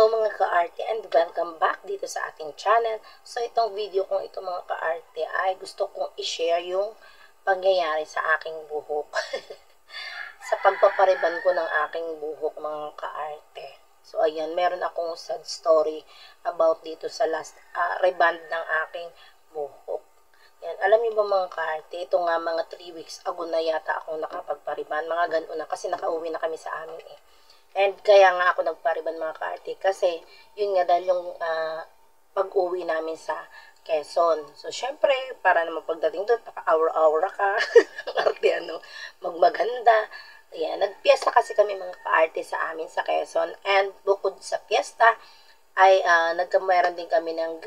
Hello mga ka-arte and welcome back dito sa ating channel. So itong video kong ito mga ka-arte ay gusto kong i-share yung pangyayari sa aking buhok. Sa pagpapariban ko ng aking buhok mga ka-arte. So ayan, meron akong sad story about dito sa last reband ng aking buhok. Yan, alam niyo ba mga ka-arte, ito nga mga 3 weeks ago na yata akong nakapagpariban. Mga ganoon na kasi nakauwi na kami sa amin eh. And kaya nga ako nagpariban mga ka-arte kasi yun nga dahil yung pag-uwi namin sa Quezon. So, syempre, para naman pagdating doon, paka-aura-aura ka, arte magmaganda. Ayan, nagpiesta kasi kami mga ka-arte sa amin sa Quezon. And bukod sa piesta, ay nagkameron din kami ng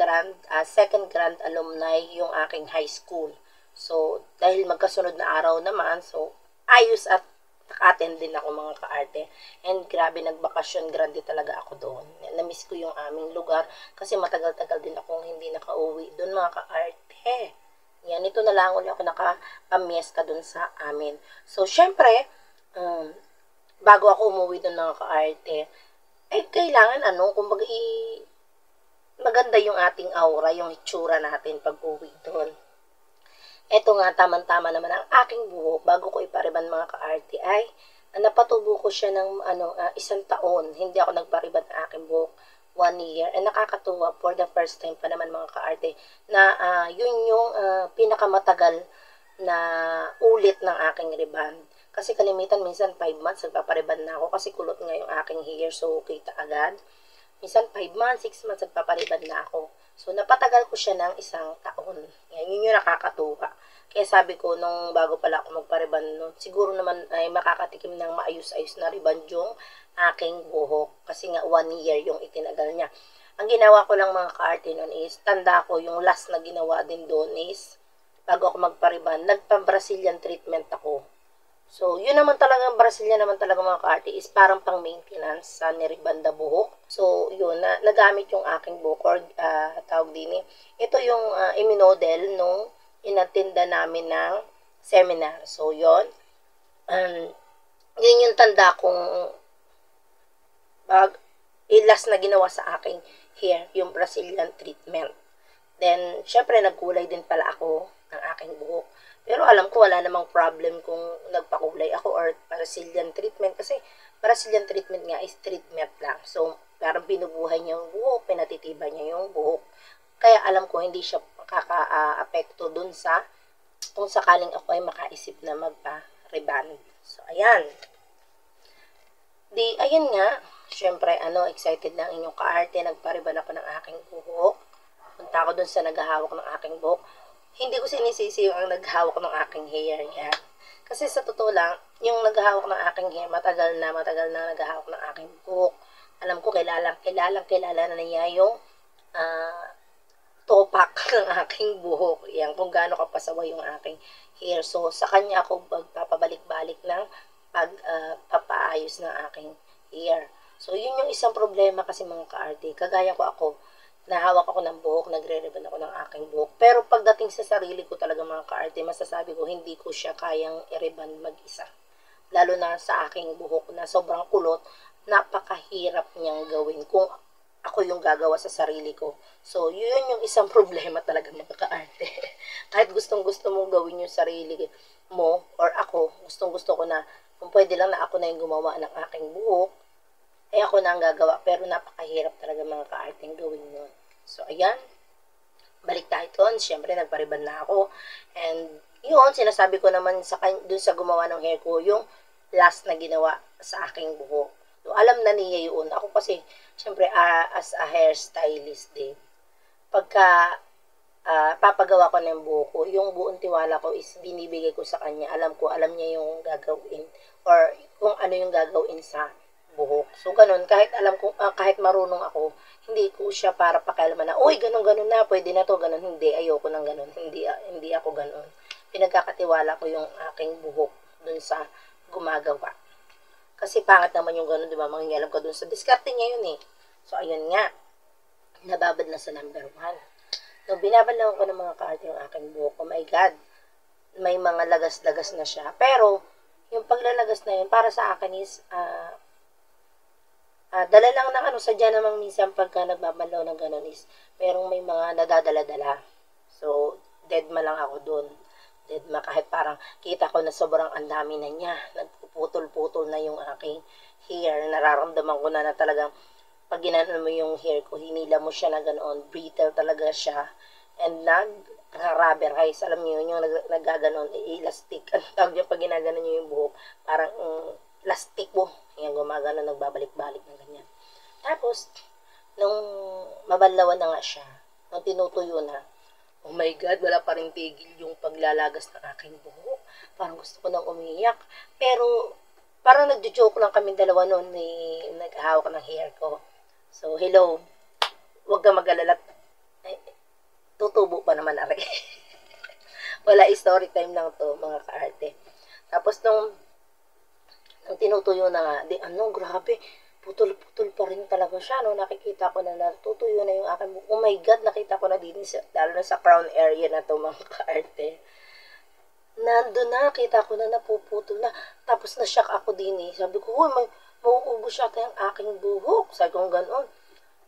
second grand alumni yung aking high school. So, dahil magkasunod na araw naman, so, ayos at naka-attend din ako mga ka-arte. And grabe, nagbakasyon grande talaga ako doon. Namiss ko yung aming lugar kasi matagal-tagal din akong hindi nakauwi doon mga ka-arte. Yan, ito na lang ulit ako nakapamiesta doon sa amin. So, syempre, bago ako umuwi doon mga ka-arte, ay kailangan kumbaga maganda yung ating aura, yung itsura natin pag uwi doon. Ito nga, tamang-tama naman ang aking buhok bago ko ipariban mga ka-arte ay napatubo ko siya ng 1 taon. Hindi ako nagpariban ng aking buhok 1 year. And nakakatuwa for the first time pa naman mga ka-arte na yun yung pinakamatagal na ulit ng aking reband. Kasi kalimitan minsan 5 months nagpapariban na ako kasi kulot nga yung aking hair so kita agad. Minsan 5 months, 6 months nagpapariban na ako. So, napatagal ko siya ng 1 taon. Yan, yun yung nakakatuwa. Kaya sabi ko, nung bago pala ako magpariban nun, siguro naman ay makakatikim ng maayos-ayos na riban yung aking buhok. Kasi nga 1 year yung itinagal niya. Ang ginawa ko lang mga ka-arte nun is, tanda ko yung last na ginawa din doon is, bago ako magpariban, nagpa-Brazilian treatment ako. So, yun naman talagang Brazilian naman talaga mga ka-arte is parang pang-maintenance sa niribanda buhok. So, yun, nagamit yung aking buhok or tawag din eh. Ito yung iminodel nung inatinda namin ng seminar. So, yun. Yun yung tanda kong last na ginawa sa aking hair, yung Brazilian treatment. Then, syempre, nagkulay din pala ako ng aking buhok. Pero alam ko wala namang problem kung nagpakulay ako or Brazilian treatment kasi Brazilian treatment nga is treatment lang. So, parang binubuhay niya yung buhok, pinatitiba niya yung buhok. Kaya alam ko hindi siya makaka-apekto dun sa kung sakaling ako ay makaisip na magpa-reband. So, ayan. Ayan nga, syempre, excited na ang inyong ka-arte, nagpa-reband ako ng aking buhok. Punta ako dun sa naghahawak ng aking buhok. Hindi ko sinisisi yung naghahawak ng aking hair yan. Kasi sa totoo lang, yung naghahawak ng aking hair, matagal na naghahawak ng aking buhok. Alam ko, kilala na niya yung topak ng aking buhok. Yan, kung gaano kapasawa yung aking hair. So, sa kanya ako magpapabalik-balik ng pagpapaayos ng aking hair. So, yun yung isang problema kasi mga ka-arte. Kagaya ko ako, nahawak ako ng buhok, nagre-reband ako ng aking buhok. Pero pagdating sa sarili ko talaga mga ka-arte, masasabi ko hindi ko siya kayang i-reband mag-isa. Lalo na sa aking buhok na sobrang kulot, napakahirap niyang gawin kung ako yung gagawa sa sarili ko. So, yun yung isang problema talaga mga ka-arte. Kahit gustong-gusto mong gawin yung sarili mo or ako, gustong-gusto ko na kung pwede lang na ako na yung gumawa ng aking buhok, ay ako na ang gagawa, pero napakahirap talaga mga ka-arteng gawin yun. So, ayan, balik tayo doon. Siyempre, nagpariban na ako. And, yun, sinasabi ko naman dun sa gumawa ng hair ko, yung last na ginawa sa aking buhok. So, alam na niya yun. Ako kasi, siyempre, as a hairstylist din, pagka papagawa ko ng buhok ko, yung buong tiwala ko is binibigay ko sa kanya. Alam niya yung gagawin or kung ano yung gagawin sa buhok. So, ganun, kahit alam ko, kahit marunong ako, hindi ko siya para pakialaman na, uy, ganun na, pwede na to, ganun, hindi, ayoko ng ganun, hindi ako ganun. Pinagkakatiwala ko yung aking buhok dun sa gumagawa. Kasi pangit naman yung ganun, di ba, mangingialam ka dun sa diskarte niya yun eh. So, ayun nga, nababad na sa number 1. No, binabalawan ko ng mga ka-arte yung aking buhok, oh my God, may mga lagas-lagas na siya. Pero, yung paglalagas na yun, para sa akin is, Dala lang ng ano, sadya namang minsan pagka nagbabalaw ng ganun is, merong may mga nadadala-dala. So, deadma lang ako dun. Deadma kahit parang kita ko na sobrang andami na niya. Nagpuputol-putol na yung aking hair. Nararamdaman ko na talagang pag ginanon mo yung hair ko, hinila mo siya na ganoon, brittle talaga siya. And rubber guys, alam niyo yung naggaganon, elastic. Ang tawag niya pag ginaganon niyo yung buhok, parang plastic mo. Yan, gumagano, nagbabalik-balik ng ganyan. Tapos, nung mabalawan na nga siya, nung tinutuyo na, oh my God, wala pa rin tigil yung paglalagas ng aking buhok. Parang gusto ko nang umiyak. Pero, parang nagjo-joke lang kami dalawa noon, naghahawak ng hair ko. So, hello, huwag ka mag-alala. Tutubo pa naman ari. Wala, story time lang to, mga kaarte. Tapos, nung tinutuyo na nga, grabe, putol-putol pa rin talaga siya, no? Nakikita ko na natutuyo na yung aking buhok. Oh my God, nakita ko na din, lalo na sa crown area na to, mga kaarte. Nandun na, kita ko na napuputol na. Tapos na-shock ako din eh. Sabi ko, mauubos siya yung aking buhok. Sabi ko, gano'n.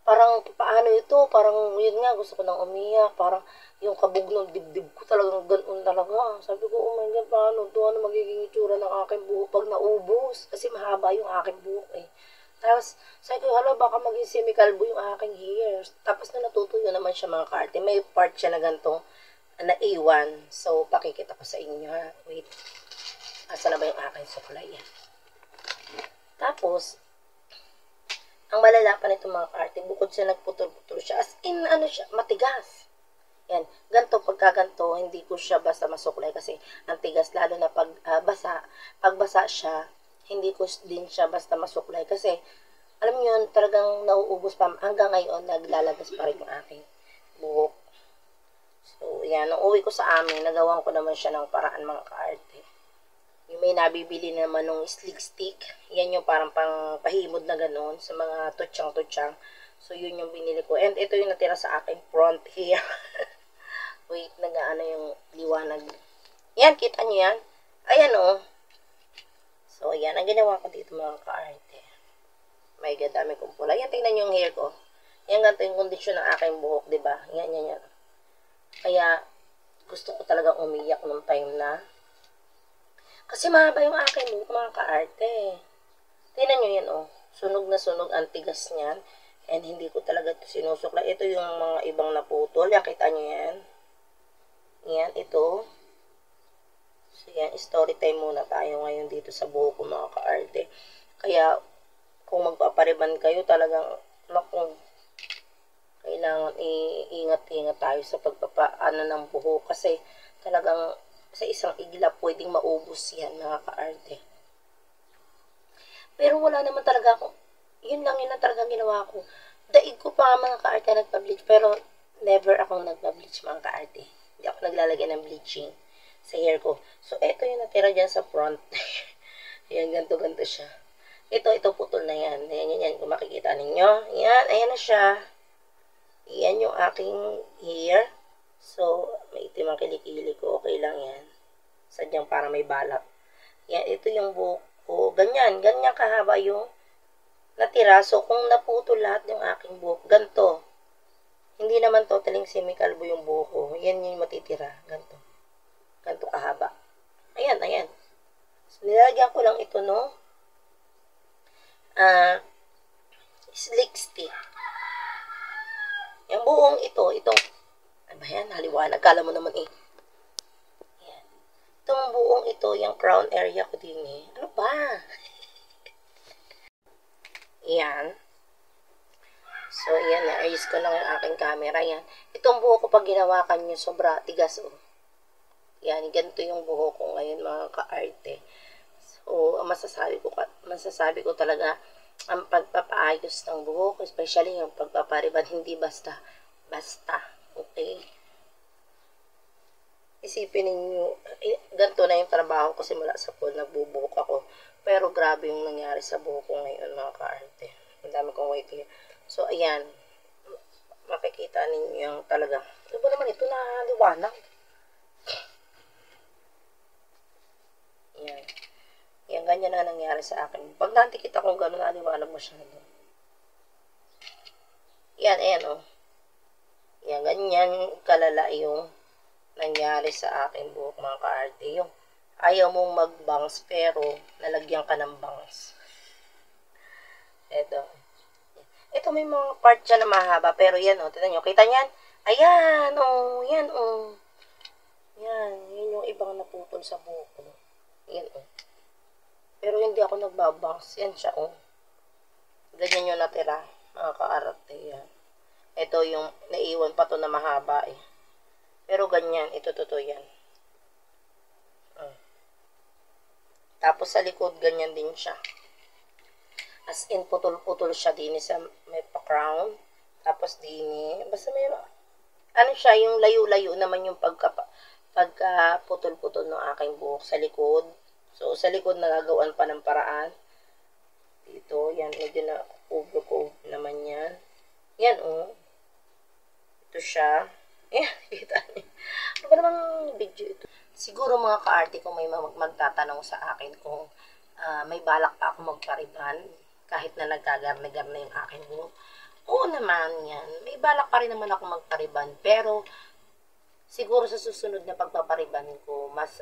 Parang, paano ito? Parang, yun nga, gusto ko nang umiyak. Parang, yung kabog ng dibdib ko talagang ganoon talaga. Sabi ko, oh my God, paano ito? Ano magiging itsura ng aking buhok pag naubos? Kasi mahaba yung aking buhok eh. Tapos, sabi ko, hala, baka maging semi-kalbo yung aking hair. Tapos na natutuyo naman siya, mga kaarte. May part siya na ganito, na A1. So, pakikita ko sa inyo ha. Wait. Asa na ba yung aking suklay? Tapos, ang malala pa nito, mga kaarte, bukod sa nagputol-putol siya, as in, ano siya, matigas. Yan, ganito, pagkaganto, hindi ko siya basta masuklay kasi ang tigas, lalo na pag basa. Pag basa siya, hindi ko din siya basta masuklay kasi, alam niyo yun, talagang nauubos pa. Hanggang ngayon, naglalagas pa rin yung aking buhok. So, yan, nung uwi ko sa amin, nagawan ko naman siya ng paraan, mga kaarte. Yung may nabibili naman nung slick stick, yan yung parang pang pahimod na gano'n sa mga tutsang-tutsang. So, yun yung binili ko. And ito yung natira sa aking front hair. Wait, nag-ano yung liwanag. Yan, kita nyo yan? Ayan o. So, yan. Ang ginawa ko dito, mga ka-arte. May dami kong pula. Yan, tingnan nyo yung hair ko. Yan, ganito yung kondisyon ng aking buhok, diba? Yan, yan, yan. Kaya, gusto ko talagang umiyak nung time na. Kasi mahaba yung aking buhok, mga ka-arte. Tingnan nyo yan, o. Sunog na sunog ang tigas niyan. And hindi ko talaga ito sinusukla. Ito yung mga ibang naputol. Yan, kita nyo yan. Yan, ito. So, yan, story time muna tayo ngayon dito sa buhok ko, mga ka-arte. Kaya, kung magpapariban kayo, talagang, naku, kailangan iingat-ingat tayo sa pagpapaano ng buhok. Kasi, talagang, sa isang iglap, pwedeng maubos yan, mga ka-arte. Pero wala naman talaga ako. Yun lang yun na talagang ginawa ko. Daig ko pa mga ka-arte nagpa-bleach. Pero, never akong nagpa-bleach, mga ka-arte. Hindi ako naglalagay ng bleaching sa hair ko. So, ito yung natira dyan sa front. Ayan, ganto-ganto siya. Ito putol na yan. Ayan, yan, yan. Kung makikita ninyo. Ayan, ayan na siya. Ayan yung aking hair. So, may itim ang kilikili ko. Okay lang yan. Sadyang para may balak. Ayan, ito yung buhok ko. Ganyan kahaba yung natira. So, kung naputol lahat yung aking buhok, ganto. Hindi naman totaling semi-kalbo yung buhok ko. Yan yung matitira. Ganto. Ganto kahaba. Ayan, ayan. So, nilagyan ko lang ito, no? Slick stick. Yung buong itong, ano ba yan? Haliwanag. Kala mo naman eh. Ayan. Itong buong ito, yung crown area ko din eh. Ano ba? Ayan. So, ayan, na-ayos ko lang yung aking camera. Yan. Itong buhok ko pag ginawakan nyo, sobra tigas, oh. Yan, ganito yung buhok ko ngayon, mga ka-arte. So, masasabi ko talaga, ang pagpapaayos ng buhok, especially yung pagpapariban, hindi basta. Okay? Isipin ninyo, ganito na yung trabaho ko simula sa pool, nagbubuhok ako. Pero grabe yung nangyari sa buhok ko ngayon, mga ka-arte. Ang dami kong white hair. So, ayan. Makikita ninyo yung talaga. Ano ba naman ito na liwanag? Ayan. Yan, ganyan na nangyari sa akin. Pag nakikita kong gano'n, naliwanag masyado. Yan, ayan o. Yan, ganyan kalala yung nangyari sa akin buhok mga ka-arte. Yung ayaw mong mag-bangs pero nalagyan ka ng bangs. Ito. Ito may mga part dyan na mahaba pero yan o. Tignan nyo. Kita nyan? Ayan o. Yan o. Yan. Yun yung ibang naputol sa buhok ko. Yan o. Pero hindi ako nagbabangs. Yan siya o. Ganyan yung natira. Mga ka-arte. Yan. Ito yung naiwan pa to na mahaba eh. Pero ganyan, ito totoo yan. Tapos sa likod, ganyan din siya. As in, putol-putol siya din sa may pa-crown. Tapos din basta may, ano siya, yung layo-layo naman yung pagka-putol-putol ng aking buhok sa likod. So, sa likod nagagawan pa ng paraan. Dito, yan, medyo na over naman yan. Yan, oh. Ito siya. Ayan, kita niyo. Ano ba namang video ito? Siguro mga ka-arte kung may magtatanong sa akin kung may balak pa ako magpariban kahit na nagkagarnegar na yung akin buhok. Oo naman yan. May balak pa rin naman ako magpariban. Pero siguro sa susunod na pagpapariban ko, mas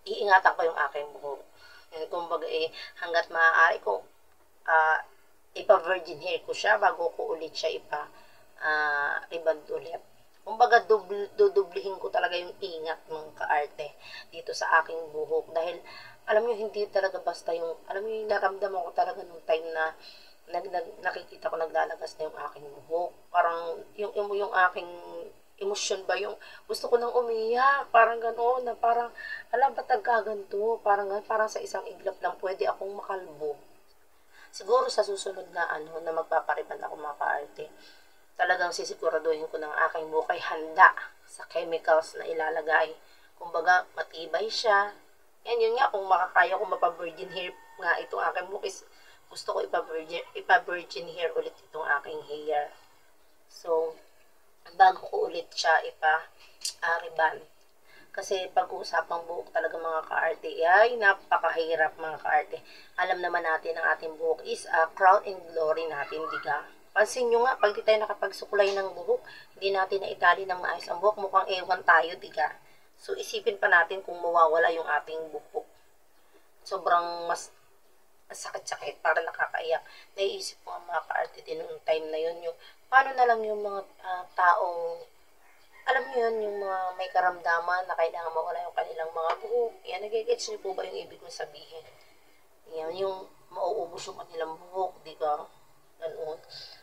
iingatan ko yung aking buhok. Kumbaga hanggat maaari ko ipa-virgin hair ko siya bago ko ulit siya riban ulit. Kumbaga, dudublihin ko talaga yung ingat ng ka-arte dito sa aking buhok. Dahil, alam nyo, hindi talaga basta yung, alam nyo, yung naramdaman ko talaga nung time na nakikita ko naglalagas na yung aking buhok. Parang, yung aking emosyon ba, yung gusto ko nang umiyak, parang gano'n, na parang, alam ba tagkaganto, parang sa isang iglap lang pwede akong makalbo. Siguro sa susunod na na magpapariban ako mga ka-arte, talagang sisiguraduhin ko ng aking buhok ay handa sa chemicals na ilalagay. Kumbaga, matibay siya. Yan, yun nga, kung makakaya ko mapa-virgin hair nga itong aking buhok is gusto ko ipa-virgin hair ulit itong aking hair. So, bago ko ulit siya ipa-riban. Kasi pag-uusapang buhok talaga mga ka-arte ay napakahirap mga ka-arte. Alam naman natin ang ating buhok is crown and glory natin, diga? Pansin nyo nga, pag di tayo nakapagsukulay ng buhok, hindi natin na itali ng maayos ang buhok, mukhang ewan tayo, diga? So, isipin pa natin kung mawawala yung ating buhok. Sobrang mas sakit-sakit, para nakakaiyak. Naiisip ko ang mga ka-arte din noong time na yun, yung paano na lang yung mga taong, alam nyo yun, yung mga may karamdaman na kailangan mawala yung kanilang mga buhok. Yan, nagigets nyo po ba yung ibig kong sabihin? Yan, yung mauubos yung kanilang buhok, diga? Ganoon.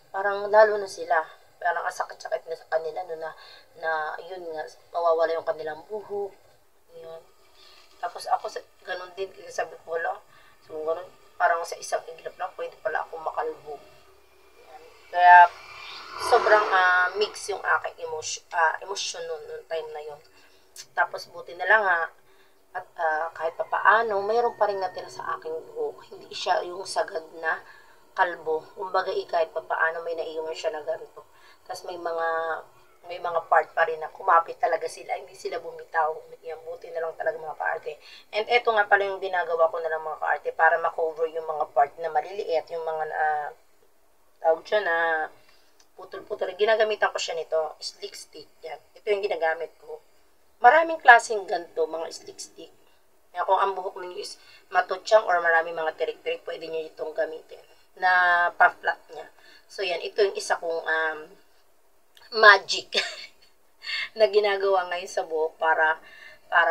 Parang lalo na sila, parang sakit-sakit na sa kanila na yun nga, mawawala yung kanilang buhok. Yun. Tapos ako, ganun din, sabi ko wala. So, ganun, parang sa isang iglap lang, pwede pala ako makalbo. Yan. Kaya, sobrang mix yung aking emosyon noong time na yun. Tapos, buti na lang at kahit pa paano, mayroon pa rin natira sa aking buhok. Hindi siya yung sagad na kalbo. Kumbaga, kahit pa paano may naiwan siya na ganito. Tapos may mga part pa rin na kumapit talaga sila. Hindi sila bumitaw. Yan, buti na lang talaga mga ka-arte. And eto nga pala yung ginagawa ko na lang mga ka-arte para makover yung mga part na maliliit. Yung mga tawag siya na putol-putol. Ginagamitan ko siya nito. Slick stick. Yan. Ito yung ginagamit ko. Maraming klaseng ganito, mga slick stick. Yan, kung ang buhok ninyo is matutsyang or maraming mga tirik-tirik, pwede nyo itong gamitin na pa-flat niya. So, yan. Ito yung isa kong magic na ginagawa ngayon sa buhok para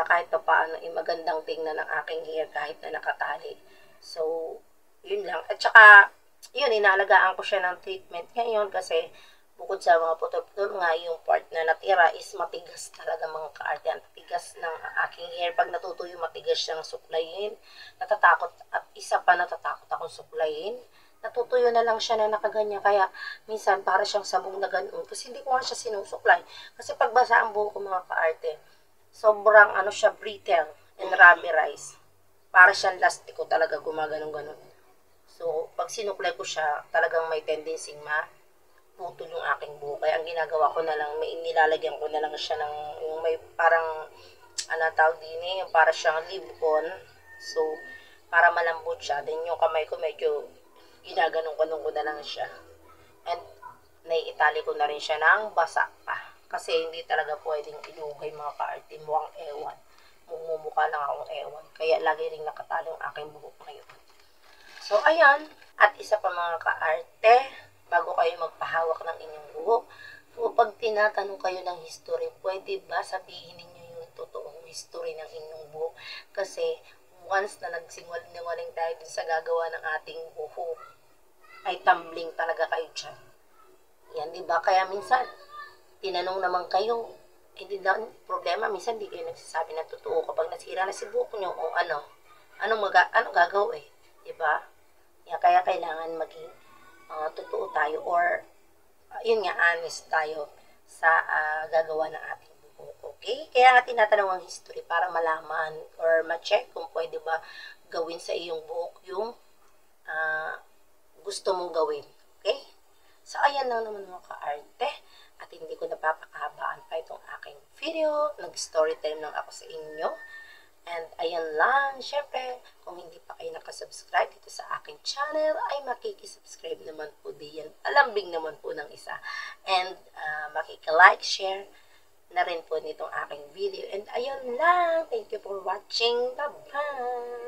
kahit pa paano magandang tingnan ng aking hair kahit na nakatali. So, yun lang. At saka, yun, inaalagaan ko siya ng treatment ngayon kasi bukod sa mga putol-putol nga, yung part na natira is matigas talaga mga ka-arte. Ang tigas ng aking hair. Pag natutuyo, matigas siyang suklayin. Natatakot, at isa pa natatakot akong suklayin. Natutuyo na lang siya na nakaganyan. Kaya, minsan, para siyang sabong na ganun. Kasi hindi ko nga siya sinusuklay. Kasi pagbasa ang buhok ko mga ka-arte, sobrang siya, brittle and rubberized. Para siyang lastiko talaga gumaganong-ganon. So, pag sinuklay ko siya, talagang may tendency maputol yung aking buhok. Kaya ang ginagawa ko na lang, nilalagyan ko na lang siya ng, yung may parang, tawag din yung para siyang leave-on. So, para malambot siya. Then yung kamay ko medyo ginaganong ko na lang siya. And naiitali ko na rin siya ng basa pa. Kasi hindi talaga pwedeng inuhay mga ka-arte. Mukhang ewan. Mumumukha lang akong ewan. Kaya lagi rin nakatali ang aking buhok ngayon. So, ayan. At isa pa mga ka-arte, bago kayo magpahawak ng inyong buhok, so, pag tinatanong kayo ng history, pwede ba sabihin ninyo yung totoong history ng inyong buhok? Kasi, once na nagsingaling tayo dun sa gagawa ng ating buhok, ay tumbling talaga kayo dyan. Yan, diba? Kaya minsan, tinanong naman kayo, hindi na problema, minsan hindi kayo nagsasabi ng totoo kapag nasira na si buhok nyo o ano gagawin, diba? Yan, kaya kailangan maging totoo tayo or yun nga, honest tayo sa gagawa ng ating buhok, okay? Kaya nga tinatanong ang history para malaman or ma-check kung pwede ba gawin sa iyong buhok yung gusto mong gawin, okay? So, ayan lang naman mga ka-arte. At hindi ko napapakahabaan pa itong aking video. Nag-story time lang ako sa inyo. And ayan lang. Siyempre, kung hindi pa kayo nakasubscribe dito sa aking channel, ay makikisubscribe naman po diyan. Alambing naman po ng isa. And makika-like, share na rin po nitong aking video. And ayun lang. Thank you for watching. Bye-bye!